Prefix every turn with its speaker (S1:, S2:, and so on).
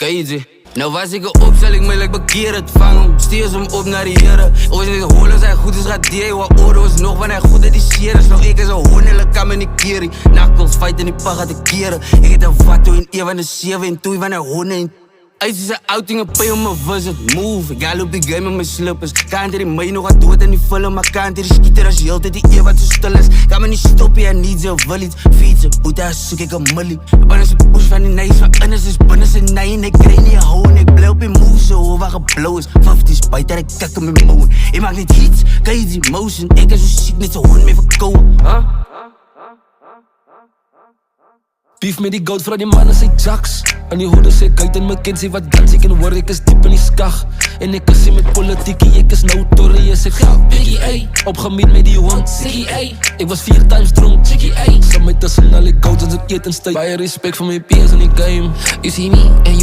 S1: Kijk, nou was ik erop, zal ik me like bekeer het vangen. Steers hem op naar die heren. Ooit niet holen, als hij goed is, gaat die wat oren is nog wanneer hij goed is, die seer is. Nou, ik is een honderd, kan me niet keren. Nakkels, fighten, die pa gaat te keren. Ik heb een vatto in een van de 7 en 2 van de 100. Ice is een outing, een pay om mijn visit. Move, ik ga loop die game met mijn slippers. Kan er in mij nog wat dood en niet vullen. Maar kan er die skieter als je altijd die eer wat zo stil is. Kan me niet stoppen, ja niet zo wil iets. Fietsen, boete, zoek ik een millie. Binnen is een push van die nice, van innen is binnen zijn nij. En ik krijg niet houden, ik blijf op in move zo waar geblauw is. 50 spijt dat ik kak in mijn moon. Ik maak niet hits, kijk die motion. Ik is zo ziek, niet zo hond mee verkouden.
S2: Beef met die goud, vrouw die mannen sê jacks. En die hoeders sê kijk en my kind sê wat dans. Ek kan hoor, ek is diep in die skag. En ek is met politiekie, ek is nou Torres. Ek ga Biggie, ey, opgemeet met die hond Siggy, ey. Ek was 4 times dronk, Chickie, ey. Sam my tussen al die goud, as ek eet en stuit. Baie respect vir my peers in die game. You see me and you